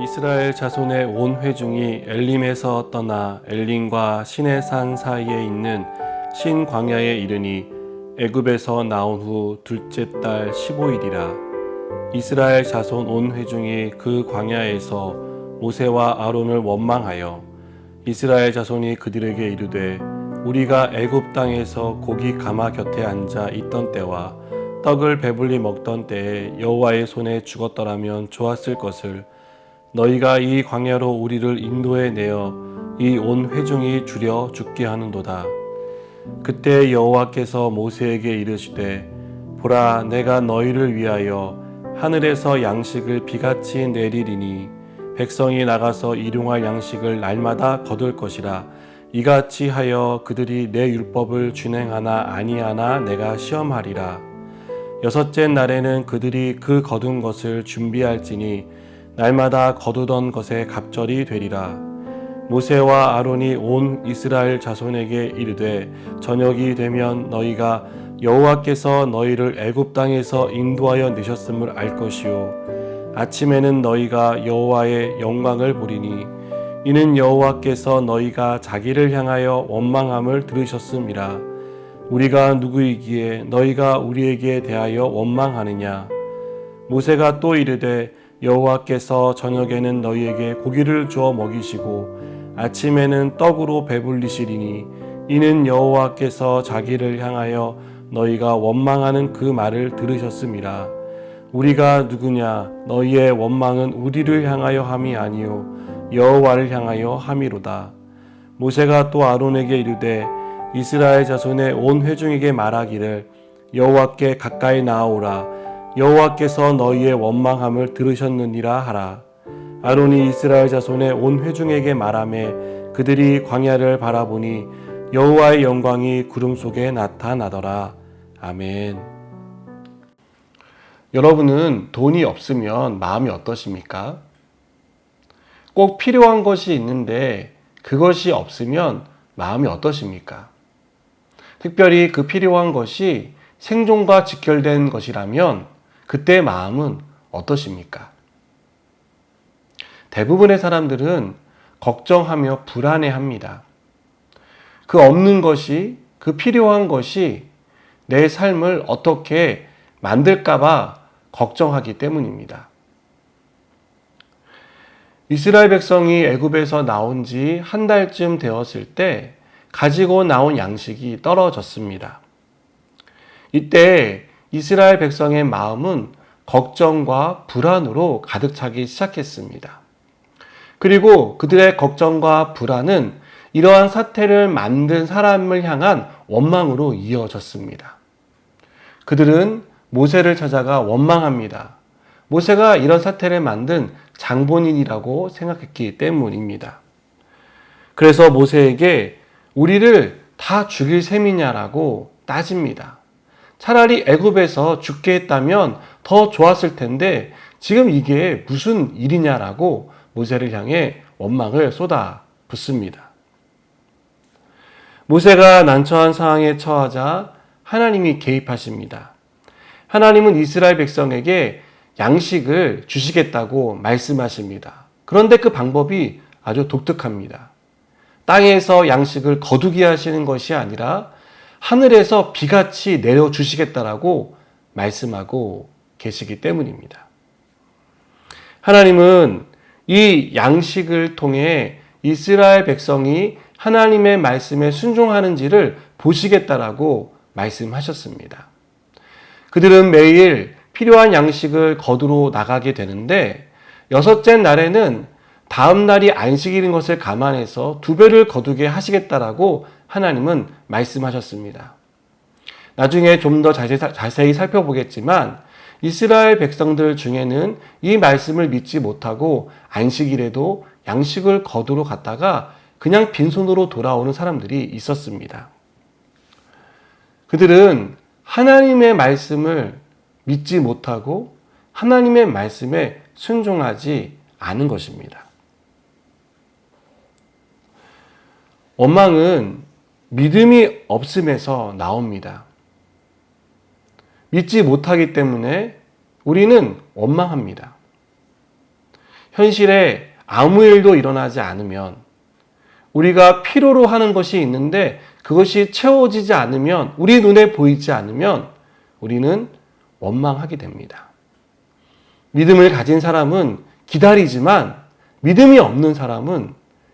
이스라엘 자손의 온 회중이 엘림에서 떠나 엘림과 시내산 사이에 있는 신광야에 이르니 애굽에서 나온 후 둘째 달 15일이라. 이스라엘 자손 온 회중이 그 광야에서 모세와 아론을 원망하여 이스라엘 자손이 그들에게 이르되 우리가 애굽 땅에서 고기 가마 곁에 앉아 있던 때와 떡을 배불리 먹던 때에 여호와의 손에 죽었더라면 좋았을 것을 너희가 이 광야로 우리를 인도해 내어 이 온 회중이 주려 죽게 하는도다. 그때 여호와께서 모세에게 이르시되 보라, 내가 너희를 위하여 하늘에서 양식을 비같이 내리리니 백성이 나가서 일용할 양식을 날마다 거둘 것이라. 이같이 하여 그들이 내 율법을 준행하나 아니하나 내가 시험하리라. 여섯째 날에는 그들이 그 거둔 것을 준비할지니 날마다 거두던 것에 갑절이 되리라. 모세와 아론이 온 이스라엘 자손에게 이르되 저녁이 되면 너희가 여호와께서 너희를 애굽 땅에서 인도하여 내셨음을 알 것이요 아침에는 너희가 여호와의 영광을 보리니 이는 여호와께서 너희가 자기를 향하여 원망함을 들으셨음이라. 우리가 누구이기에 너희가 우리에게 대하여 원망하느냐. 모세가 또 이르되 여호와께서 저녁에는 너희에게 고기를 주어 먹이시고 아침에는 떡으로 배불리시리니 이는 여호와께서 자기를 향하여 너희가 원망하는 그 말을 들으셨음이라. 우리가 누구냐. 너희의 원망은 우리를 향하여 함이 아니요 여호와를 향하여 함이로다. 모세가 또 아론에게 이르되 이스라엘 자손의 온 회중에게 말하기를 여호와께 가까이 나아오라. 여호와께서 너희의 원망함을 들으셨느니라 하라. 아론이 이스라엘 자손의 온 회중에게 말하매 그들이 광야를 바라보니 여호와의 영광이 구름 속에 나타나더라. 아멘. 여러분은 돈이 없으면 마음이 어떠십니까? 꼭 필요한 것이 있는데 그것이 없으면 마음이 어떠십니까? 특별히 그 필요한 것이 생존과 직결된 것이라면 그때 마음은 어떠십니까? 대부분의 사람들은 걱정하며 불안해합니다. 그 없는 것이, 그 필요한 것이 내 삶을 어떻게 만들까봐 걱정하기 때문입니다. 이스라엘 백성이 애굽에서 나온 지 한 달쯤 되었을 때 가지고 나온 양식이 떨어졌습니다. 이때 이스라엘 백성의 마음은 걱정과 불안으로 가득 차기 시작했습니다. 그리고 그들의 걱정과 불안은 이러한 사태를 만든 사람을 향한 원망으로 이어졌습니다. 그들은 모세를 찾아가 원망합니다. 모세가 이런 사태를 만든 장본인이라고 생각했기 때문입니다. 그래서 모세에게 우리를 다 죽일 셈이냐라고 따집니다. 차라리 애굽에서 죽게 했다면 더 좋았을 텐데 지금 이게 무슨 일이냐라고 모세를 향해 원망을 쏟아붓습니다. 모세가 난처한 상황에 처하자 하나님이 개입하십니다. 하나님은 이스라엘 백성에게 양식을 주시겠다고 말씀하십니다. 그런데 그 방법이 아주 독특합니다. 땅에서 양식을 거두게 하시는 것이 아니라 하늘에서 비같이 내려주시겠다라고 말씀하고 계시기 때문입니다. 하나님은 이 양식을 통해 이스라엘 백성이 하나님의 말씀에 순종하는지를 보시겠다라고 말씀하셨습니다. 그들은 매일 필요한 양식을 거두러 나가게 되는데 여섯째 날에는 다음 날이 안식일인 것을 감안해서 2배를 거두게 하시겠다라고 하나님은 말씀하셨습니다. 나중에 좀 더 자세히 살펴보겠지만 이스라엘 백성들 중에는 이 말씀을 믿지 못하고 안식일에도 양식을 거두러 갔다가 그냥 빈손으로 돌아오는 사람들이 있었습니다. 그들은 하나님의 말씀을 믿지 못하고 하나님의 말씀에 순종하지 않은 것입니다. 원망은 믿음이 없음에서 나옵니다. 믿지 못하기 때문에 우리는 원망합니다. 현실에 아무 일도 일어나지 않으면, 우리가 필요로 하는 것이 있는데 그것이 채워지지 않으면, 우리 눈에 보이지 않으면 우리는 원망하게 됩니다. 믿음을 가진 사람은 기다리지만 믿음이 없는 사람은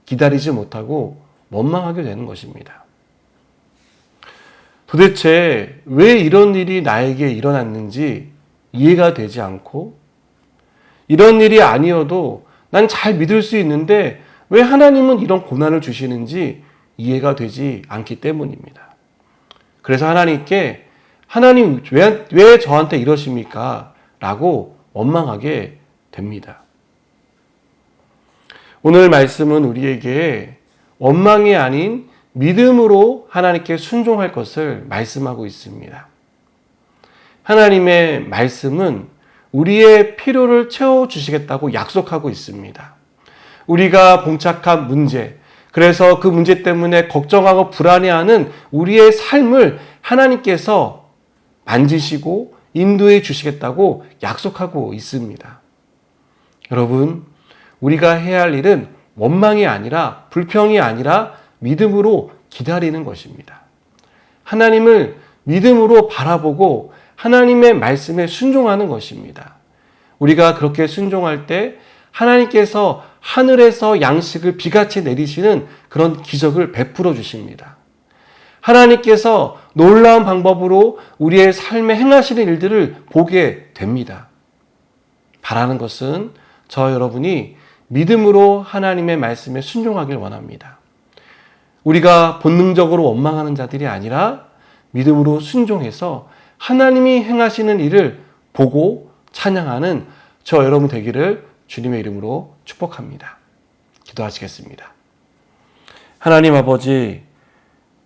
기다리지 못하고 원망하게 되는 것입니다. 도대체 왜 이런 일이 나에게 일어났는지 이해가 되지 않고, 이런 일이 아니어도 난 잘 믿을 수 있는데 왜 하나님은 이런 고난을 주시는지 이해가 되지 않기 때문입니다. 그래서 하나님께 하나님 왜 저한테 이러십니까? 라고 원망하게 됩니다. 오늘 말씀은 우리에게 원망이 아닌 믿음으로 하나님께 순종할 것을 말씀하고 있습니다. 하나님의 말씀은 우리의 필요를 채워주시겠다고 약속하고 있습니다. 우리가 봉착한 문제, 그래서 그 문제 때문에 걱정하고 불안해하는 우리의 삶을 하나님께서 만지시고 인도해 주시겠다고 약속하고 있습니다. 여러분, 우리가 해야 할 일은 원망이 아니라, 불평이 아니라 믿음으로 기다리는 것입니다. 하나님을 믿음으로 바라보고 하나님의 말씀에 순종하는 것입니다. 우리가 그렇게 순종할 때 하나님께서 하늘에서 양식을 비같이 내리시는 그런 기적을 베풀어 주십니다. 하나님께서 놀라운 방법으로 우리의 삶에 행하시는 일들을 보게 됩니다. 바라는 것은 저 여러분이 믿음으로 하나님의 말씀에 순종하길 원합니다. 우리가 본능적으로 원망하는 자들이 아니라 믿음으로 순종해서 하나님이 행하시는 일을 보고 찬양하는 저 여러분 되기를 주님의 이름으로 축복합니다. 기도하시겠습니다. 하나님 아버지,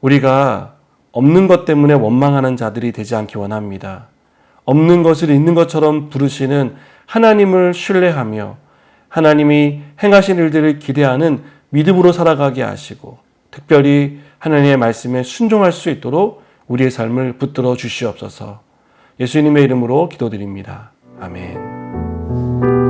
우리가 없는 것 때문에 원망하는 자들이 되지 않기 원합니다. 없는 것을 있는 것처럼 부르시는 하나님을 신뢰하며 하나님이 행하신 일들을 기대하는 믿음으로 살아가게 하시고, 특별히 하나님의 말씀에 순종할 수 있도록 우리의 삶을 붙들어 주시옵소서. 예수님의 이름으로 기도드립니다. 아멘.